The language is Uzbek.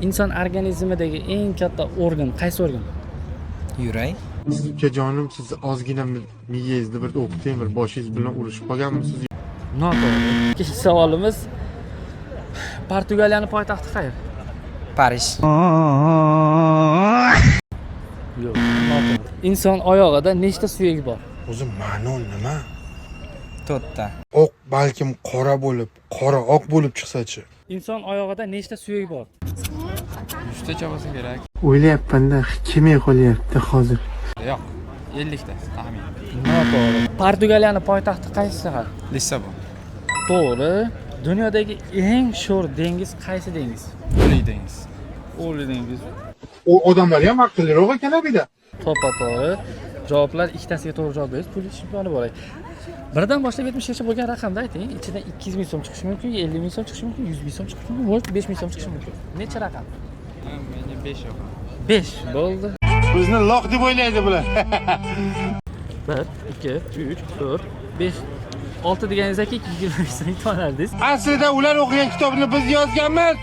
inson organizmidagi eng katta organ qaysi organ? Yurak. Ukajonim, siz ozgina miyangizni bir o'qiting, bir boshingiz bilan urushib qolganmisiz? Noto'g'ri. Ikkinchi savolimiz Portugaliyaning poytaxti qayer? Parij. Yo'q, noto'g'ri. Inson oyog'ida nechta suyak bor? O'zi ma'no nima? 4 ta. Oq balkim qora bo'lib, qora oq bo'lib chiqsa-chi. Inson oyog'ida nechta suyak bor? 3 ta bo'lsa kerak. O'ylayapman-da, kelmay qolyapti hozir. Yo'q. 50 ta taxmin. Noto'g'ri. Portugaliyaning poytaxti qaysi shahar? Lissabon. To'g'ri. Dunyodagi eng sho'r dengiz qaysi dengiz? O'lik dengiz. O'li dengiz. O odamlar ham aqlliroq ekan bu yerda. To'g'ri. Javoblar ikkitasiga to'g'ri javob berib, pul chempioni bo'ling. Birdan boshlab 70 gacha bo'lgan raqamni ayting. Ichidan 200 ming so'm chiqishi mumkin, 50 ming so'm chiqishi mumkin, 100 ming so'm chiqishi mumkin, 5 ming so'm chiqishi mumkin. Necha raqam? Menga 5 yoqadi. 5 bo'ldi. Bizni loq deb o'ylaydi bular. 1 2 3 4 5 6 deganingizki 20 so'm to'lardingiz. Aslida ular o'qigan kitobni biz yozganmiz.